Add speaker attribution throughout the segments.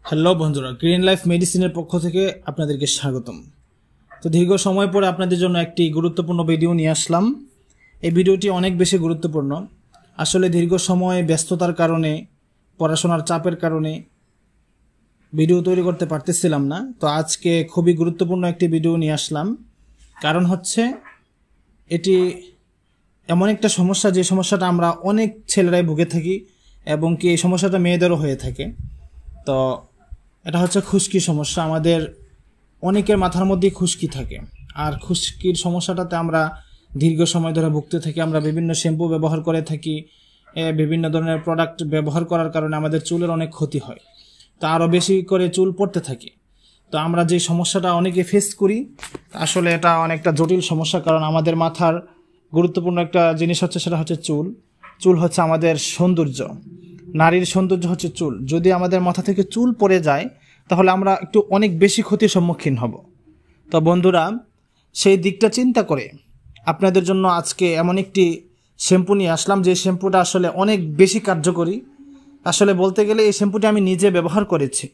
Speaker 1: Hello বন্ধুরা, green life মেডিসিনের পক্ষ থেকে আপনাদেরকে স্বাগতম। তো দীর্ঘ সময় পরে আপনাদের জন্য একটি গুরুত্বপূর্ণ ভিডিও নিয়ে আসলাম। এই ভিডিওটি অনেক বেশি গুরুত্বপূর্ণ। আসলে দীর্ঘ সময় ব্যস্ততার কারণে, পড়াশোনার চাপের কারণে ভিডিও তৈরি করতে পারতেছিলাম না। তো আজকে খুবই গুরুত্বপূর্ণ একটি ভিডিও নিয়ে আসলাম। কারণ হচ্ছে এটি এমন একটা সমস্যা, যে সমস্যাটা আমরা অনেক ছেলেরাই ভুগে থাকি এবং কি এই সমস্যাটা মেয়েদেরও হয়ে থাকে। তো এটা হচ্ছে খুশকি সমস্যা। আমাদের অনেকের মাথার মধ্যেই খুশকি থাকে, আর খুশকির সমস্যাটাতে আমরা দীর্ঘ সময় ধরে ভুগতে থাকি। আমরা বিভিন্ন শ্যাম্পু ব্যবহার করে থাকি, বিভিন্ন ধরনের প্রোডাক্ট ব্যবহার করার কারণে আমাদের চুলের অনেক ক্ষতি হয়। তো আরও বেশি করে চুল পড়তে থাকে। তো আমরা যে সমস্যাটা অনেকে ফেস করি, আসলে এটা অনেকটা জটিল সমস্যা। কারণ আমাদের মাথার গুরুত্বপূর্ণ একটা জিনিস হচ্ছে, সেটা হচ্ছে চুল। চুল হচ্ছে আমাদের সৌন্দর্য। নারীর সৌন্দর্য হচ্ছে চুল। যদি আমাদের মাথা থেকে চুল পড়ে যায়, তাহলে আমরা একটু অনেক বেশি ক্ষতির সম্মুখীন হব। তো বন্ধুরা, সেই দিকটা চিন্তা করে আপনাদের জন্য আজকে এমন একটি শ্যাম্পু নিয়ে আসলাম, যে শ্যাম্পুটা আসলে অনেক বেশি কার্যকরী। আসলে বলতে গেলে এই শ্যাম্পুটি আমি নিজে ব্যবহার করেছি।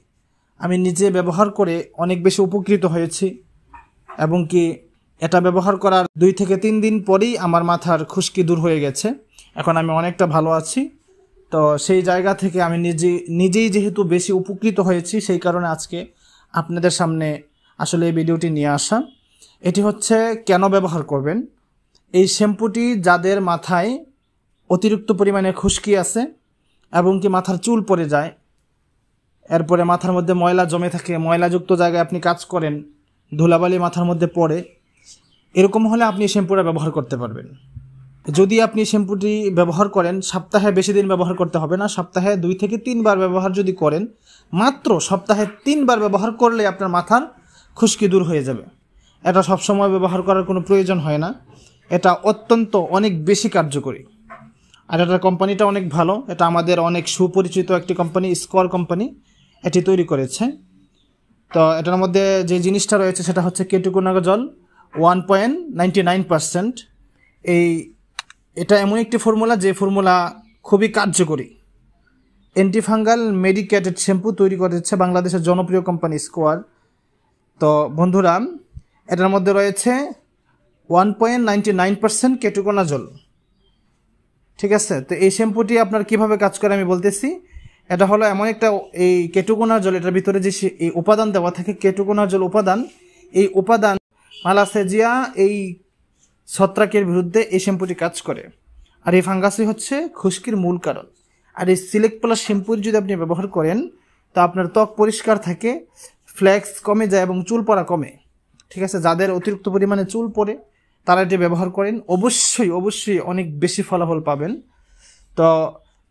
Speaker 1: আমি নিজে ব্যবহার করে অনেক বেশি উপকৃত হয়েছি, এবং কি এটা ব্যবহার করার 2 থেকে 3 দিন পরেই আমার মাথার খুশকি দূর হয়ে গেছে। এখন আমি অনেকটা ভালো আছি। তো সেই জায়গা থেকে আমি নিজেই যেহেতু বেশি উপকৃত হয়েছি, সেই কারণে আজকে আপনাদের সামনে আসলে এই ভিডিওটি নিয়ে আসা। এটি হচ্ছে কেন ব্যবহার করবেন। এই শ্যাম্পুটি যাদের মাথায় অতিরিক্ত পরিমাণে খুশকি আছে এবং কি মাথার চুল পড়ে যায়, এরপরে মাথার মধ্যে ময়লা জমে থাকে, ময়লাযুক্ত জায়গায় আপনি কাজ করেন, ধুলাবালি মাথার মধ্যে পড়ে, এরকম হলে আপনি শ্যাম্পুটা ব্যবহার করতে পারবেন। যদি আপনি শ্যাম্পুটি ব্যবহার করেন, সপ্তাহে বেশি দিন ব্যবহার করতে হবে না, সপ্তাহে 2 থেকে 3 বার ব্যবহার যদি করেন, মাত্র সপ্তাহে 3 বার ব্যবহার করলে আপনার মাথার খুশকি দূর হয়ে যাবে। এটা সবসময় ব্যবহার করার কোনো প্রয়োজন হয় না। এটা অত্যন্ত অনেক বেশি কার্যকরী। আর এটার কোম্পানিটা অনেক ভালো। এটা আমাদের অনেক সুপরিচিত একটি কোম্পানি, স্কোয়ার কোম্পানি এটি তৈরি করেছে। তো এটার মধ্যে যে জিনিসটা রয়েছে সেটা হচ্ছে কেটোকোনাজল 1.99%। এটা এমন একটি ফর্মুলা, যে ফর্মুলা খুবই কার্যকরী। অ্যান্টিফাঙ্গাল মেডিকেটেড শ্যাম্পু তৈরি করেছে বাংলাদেশের জনপ্রিয় কোম্পানি স্কোয়ার। তো বন্ধুরা, এটার মধ্যে রয়েছে 1.99% কেটোকোনাজল। ঠিক আছে। তো এই শ্যাম্পুটি আপনার কিভাবে কাজ করে আমি বলতেছি। এটা হলো এমন একটা, এই কেটোকোনাজল, এটার ভিতরে যে এই উপাদান দেওয়া থাকে, কেটোকোনাজল উপাদান, এই উপাদান মালাসেজিয়া এই ছত্রাকের বিরুদ্ধে এই শ্যাম্পুটি কাজ করে। আর এই ফাঙ্গাসই হচ্ছে খুশকির মূল কারণ। আর এই সিলেক্ট প্লাস শ্যাম্পুর যদি আপনি ব্যবহার করেন, তো আপনার ত্বক পরিষ্কার থাকে, ফ্লেক্স কমে যায় এবং চুল পড়া কমে। ঠিক আছে। যাদের অতিরিক্ত পরিমাণে চুল পড়ে, তারা এটি ব্যবহার করেন, অবশ্যই অনেক বেশি ফলাফল পাবেন। তো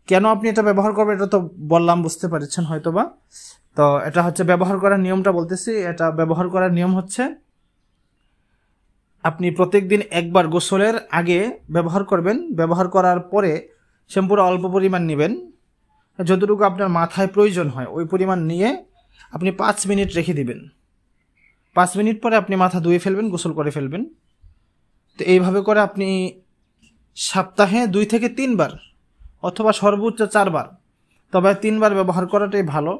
Speaker 1: কেন আপনি এটা ব্যবহার করবেন, এটা তো বললাম, বুঝতে পারছেন হয়তোবা। তো এটা হচ্ছে ব্যবহার করার নিয়মটা বলতেছি। এটা ব্যবহার করার নিয়ম হচ্ছে, আপনি প্রত্যেকদিন একবার গোসলের আগে ব্যবহার করবেন। ব্যবহার করার পরে শ্যাম্পুর অল্প পরিমাণ নেবেন, যতটুকু আপনার মাথায় প্রয়োজন হয় ওই পরিমাণ নিয়ে আপনি 5 মিনিট রেখে দিবেন। 5 মিনিট পরে আপনি মাথা ধুয়ে ফেলবেন, গোসল করে ফেলবেন। তো এইভাবে করে আপনি সপ্তাহে 2 থেকে 3 বার অথবা সর্বোচ্চ 4 বার, তবে 3 বার ব্যবহার করাটাই ভালো।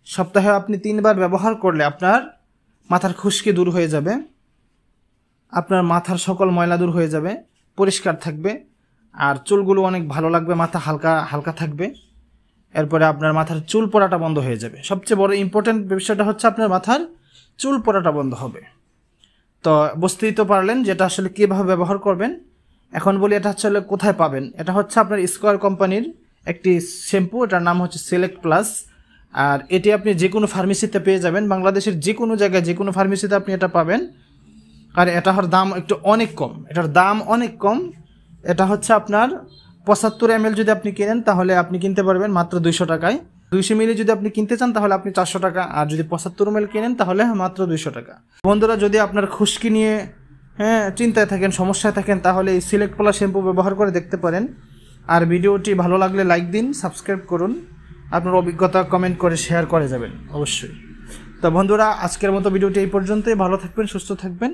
Speaker 1: সপ্তাহে আপনি 3 বার ব্যবহার করলে আপনার মাথার খুশকি দূর হয়ে যাবে, আপনার মাথার সকল ময়লা দূর হয়ে যাবে, পরিষ্কার থাকবে, আর চুলগুলো অনেক ভালো লাগবে, মাথা হালকা হালকা থাকবে। এরপরে আপনার মাথার চুল পড়াটা বন্ধ হয়ে যাবে। সবচেয়ে বড় ইম্পর্টেন্ট বিষয়টা হচ্ছে আপনার মাথার চুল পড়াটা বন্ধ হবে। তো বুঝতেই তো পারলেন যেটা আসলে কীভাবে ব্যবহার করবেন। এখন বলি এটা আসলে কোথায় পাবেন। এটা হচ্ছে আপনার স্কোয়ার কোম্পানির একটি শ্যাম্পু, এটার নাম হচ্ছে সিলেক্ট প্লাস। আর এটি আপনি যে কোনো ফার্মেসিতে পেয়ে যাবেন, বাংলাদেশের যে কোনো জায়গায় যে কোনো ফার্মেসিতে আপনি এটা পাবেন। আর এটার দাম একটু অনেক কম, এটার দাম অনেক কম। এটা হচ্ছে আপনার 75 ml যদি আপনি কেনেন, তাহলে আপনি কিনতে পারবেন মাত্র 200 টাকায়। 200 মিলি যদি আপনি কিনতে চান, তাহলে আপনি 400 টাকা। আর যদি 75 ml কেনেন, তাহলে মাত্র 200 টাকা। বন্ধুরা, যদি আপনার খুশকি নিয়ে চিন্তায় থাকেন, সমস্যায় থাকেন, তাহলে এই সিলেক্ট প্লাস শ্যাম্পু ব্যবহার করে দেখতে পারেন। আর ভিডিওটি ভালো লাগলে লাইক দিন, সাবস্ক্রাইব করুন, আপনার অভিজ্ঞতা কমেন্ট করে শেয়ার করে যাবেন অবশ্যই। তো বন্ধুরা, আজকের মতো ভিডিওটি এই পর্যন্তই। ভালো থাকবেন, সুস্থ থাকবেন।